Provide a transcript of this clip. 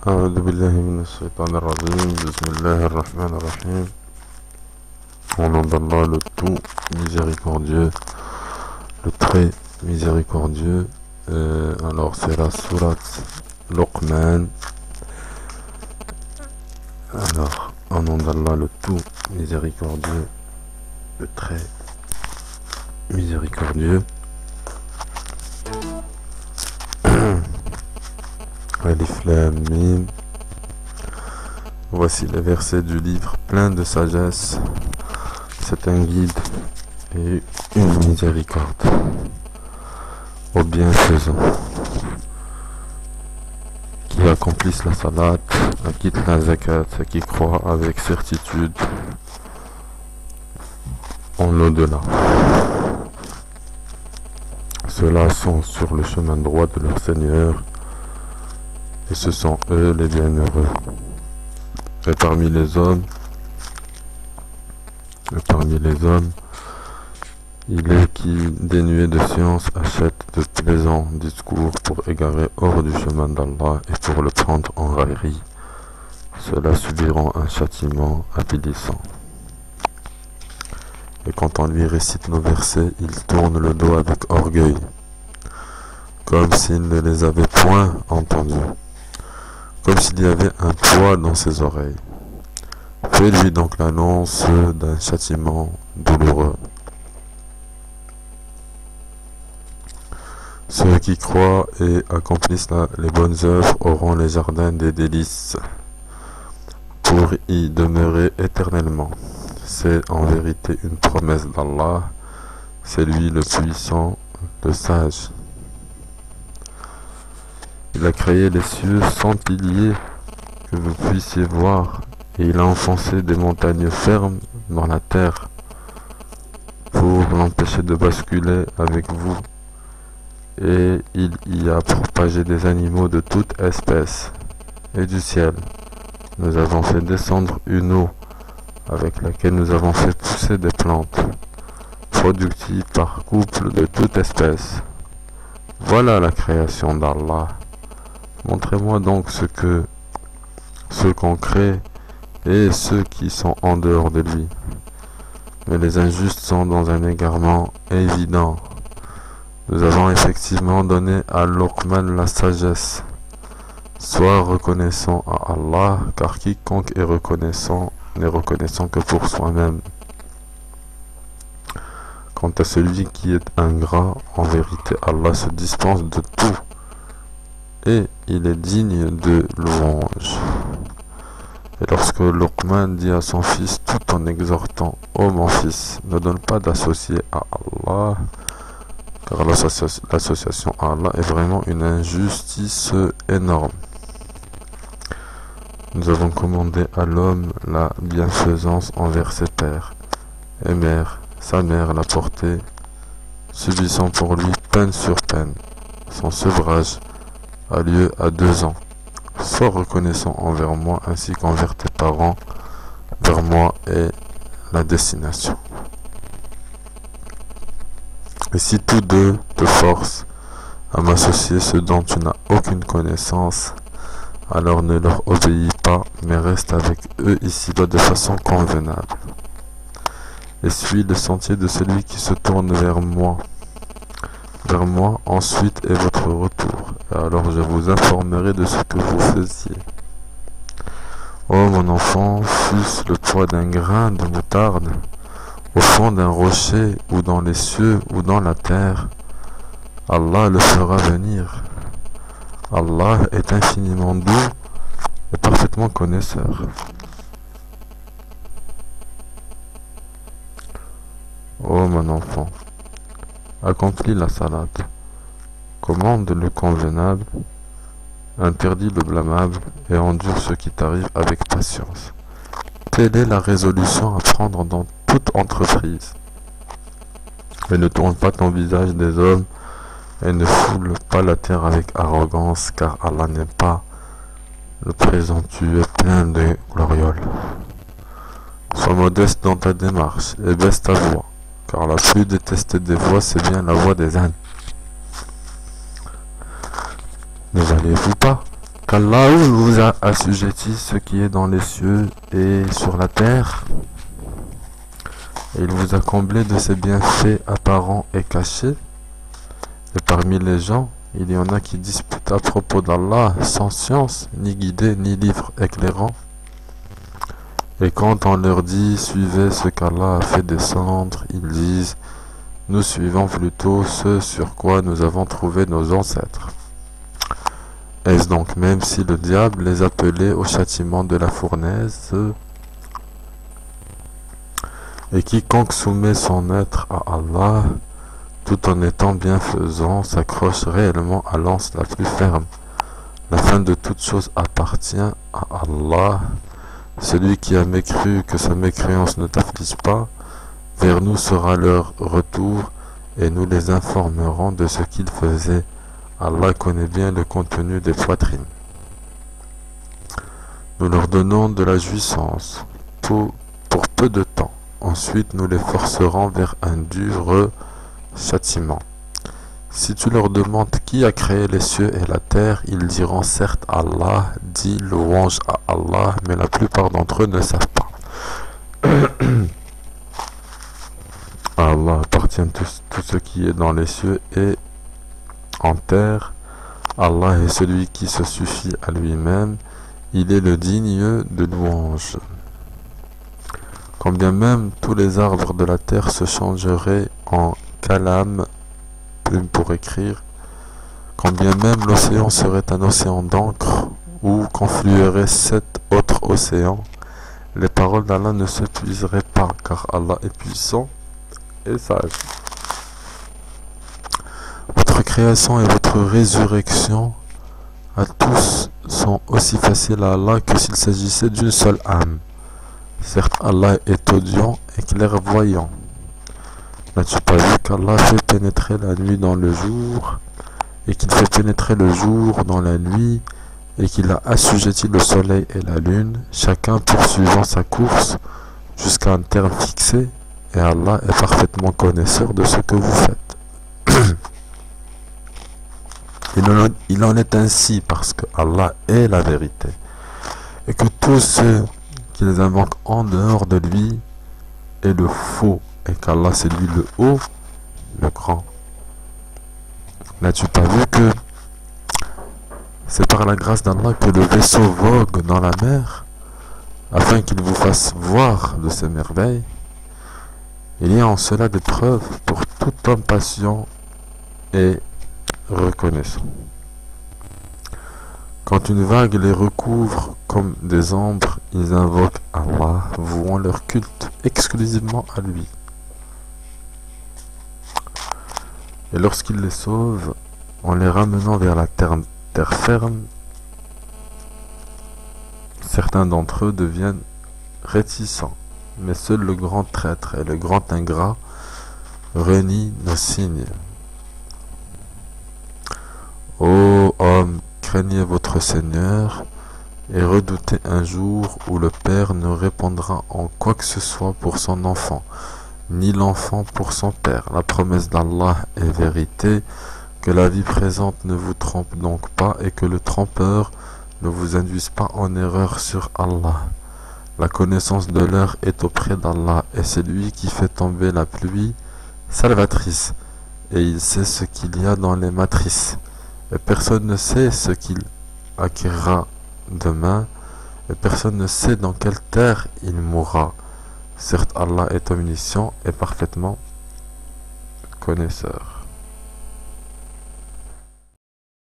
أعوذ بالله من الشيطان الرجيم. بسم الله الرحمن الرحيم. Au nom d'Allah, le tout miséricordieux, le très miséricordieux. Alors c'est la sourate Luqman. Alors, au nom d'Allah, le tout miséricordieux, le très miséricordieux. Alif Lam Mim. Voici les versets du livre plein de sagesse. C'est un guide et une miséricorde aux bienfaisants qui accomplissent la salat, acquittent la zakat et qui croient avec certitude en l'au-delà. Ceux-là sont sur le chemin droit de leur Seigneur et ce sont eux les bienheureux. Et parmi les hommes, il est qui, dénué de science, achète de plaisants discours pour égarer hors du chemin d'Allah et pour le prendre en raillerie. Ceux-là subiront un châtiment avilissant. Et quand on lui récite nos versets, il tourne le dos avec orgueil, comme s'il ne les avait point entendus, comme s'il y avait un poids dans ses oreilles. Fais-lui donc l'annonce d'un châtiment douloureux. Ceux qui croient et accomplissent les bonnes œuvres auront les jardins des délices pour y demeurer éternellement. C'est en vérité une promesse d'Allah. C'est lui le puissant, le sage. Il a créé les cieux sans piliers que vous puissiez voir, et il a enfoncé des montagnes fermes dans la terre pour l'empêcher de basculer avec vous, et il y a propagé des animaux de toute espèce, et du ciel nous avons fait descendre une eau avec laquelle nous avons fait pousser des plantes productives par couple de toute espèce. Voilà la création d'Allah. Montrez-moi donc ce qu'on crée et ceux qui sont en dehors de lui. Mais les injustes sont dans un égarement évident. Nous avons effectivement donné à Luqman la sagesse. Sois reconnaissant à Allah, car quiconque est reconnaissant n'est reconnaissant que pour soi-même. Quant à celui qui est ingrat, en vérité Allah se dispense de tout, et il est digne de louange. Et lorsque Luqman dit à son fils tout en exhortant: ô mon fils, ne donne pas d'associé à Allah, car l'association à Allah est vraiment une injustice énorme. Nous avons commandé à l'homme la bienfaisance envers ses pères et mères. Sa mère l'a porté, subissant pour lui peine sur peine. Son sevrage a lieu à 2 ans. Sois reconnaissant envers moi ainsi qu'envers tes parents. Vers moi est la destination. Et si tous deux te forcent à m'associer ce dont tu n'as aucune connaissance, alors ne leur obéis pas, mais reste avec eux ici-bas de façon convenable. Et suis le sentier de celui qui se tourne vers moi. Vers moi ensuite est votre retour, et alors je vous informerai de ce que vous faisiez. Ô mon enfant, fût-ce le poids d'un grain de moutarde, au fond d'un rocher, ou dans les cieux, ou dans la terre, Allah le fera venir. Allah est infiniment doux et parfaitement connaisseur. Ô mon enfant, accomplis la salat, commande le convenable, interdis le blâmable et endure ce qui t'arrive avec patience. Telle est la résolution à prendre dans toute entreprise. Mais ne tourne pas ton visage des hommes et ne foule pas la terre avec arrogance, car Allah n'aime pas le présomptueux plein de glorioles. Sois modeste dans ta démarche et baisse ta voix, car la plus détestée des voix, c'est bien la voix des ânes. Ne valez-vous pas qu'Allah vous a assujetti ce qui est dans les cieux et sur la terre, et il vous a comblé de ses bienfaits apparents et cachés. Et parmi les gens, il y en a qui disputent à propos d'Allah sans science, ni guidée, ni livre éclairant. Et quand on leur dit « Suivez ce qu'Allah a fait descendre », ils disent « Nous suivons plutôt ce sur quoi nous avons trouvé nos ancêtres ». Est-ce donc même si le diable les appelait au châtiment de la fournaise? Et quiconque soumet son être à Allah, tout en étant bienfaisant, s'accroche réellement à l'anse la plus ferme. La fin de toute chose appartient à Allah. Celui qui a mécru que sa mécréance ne t'afflige pas, vers nous sera leur retour, et nous les informerons de ce qu'ils faisaient. Allah connaît bien le contenu des poitrines. Nous leur donnons de la jouissance pour peu de temps. Ensuite, nous les forcerons vers un dur châtiment. Si tu leur demandes qui a créé les cieux et la terre, ils diront certes Allah, dit louange à Allah, mais la plupart d'entre eux ne savent pas. À Allah appartient tout ce qui est dans les cieux et en terre. Allah est celui qui se suffit à lui-même, il est le digne de louange. Quand bien même tous les arbres de la terre se changeraient en calame, plume pour écrire, quand bien même l'océan serait un océan d'encre, où conflueraient 7 autres océans, les paroles d'Allah ne se puiseraient pas, car Allah est puissant et sage. Votre création et votre résurrection à tous sont aussi faciles à Allah que s'il s'agissait d'une seule âme. Certes, Allah est audient et clairvoyant. N'as-tu pas vu qu'Allah fait pénétrer la nuit dans le jour, et qu'il fait pénétrer le jour dans la nuit, et qu'il a assujetti le soleil et la lune, chacun poursuivant sa course jusqu'à un terme fixé, et Allah est parfaitement connaisseur de ce que vous faites. Il en est ainsi parce que Allah est la vérité, et que tous ceux qui les invoquent en dehors de lui est le faux, et qu'Allah c'est lui le haut, le grand. N'as-tu pas vu que c'est par la grâce d'Allah que le vaisseau vogue dans la mer, afin qu'il vous fasse voir de ses merveilles? Il y a en cela des preuves pour tout homme patient et reconnaissant. Quand une vague les recouvre comme des ombres, ils invoquent Allah, vouant leur culte exclusivement à lui. Et lorsqu'il les sauve, en les ramenant vers la terre ferme, certains d'entre eux deviennent réticents, mais seul le grand traître et le grand ingrat renient nos signes. Ô homme, craignez votre Seigneur et redoutez un jour où le père ne répondra en quoi que ce soit pour son enfant, ni l'enfant pour son père. La promesse d'Allah est vérité, que la vie présente ne vous trompe donc pas et que le trompeur ne vous induise pas en erreur sur Allah. La connaissance de l'heure est auprès d'Allah, et c'est lui qui fait tomber la pluie salvatrice, et il sait ce qu'il y a dans les matrices. Et personne ne sait ce qu'il acquérera demain, et personne ne sait dans quelle terre il mourra. Certes, Allah est omniscient et parfaitement connaisseur.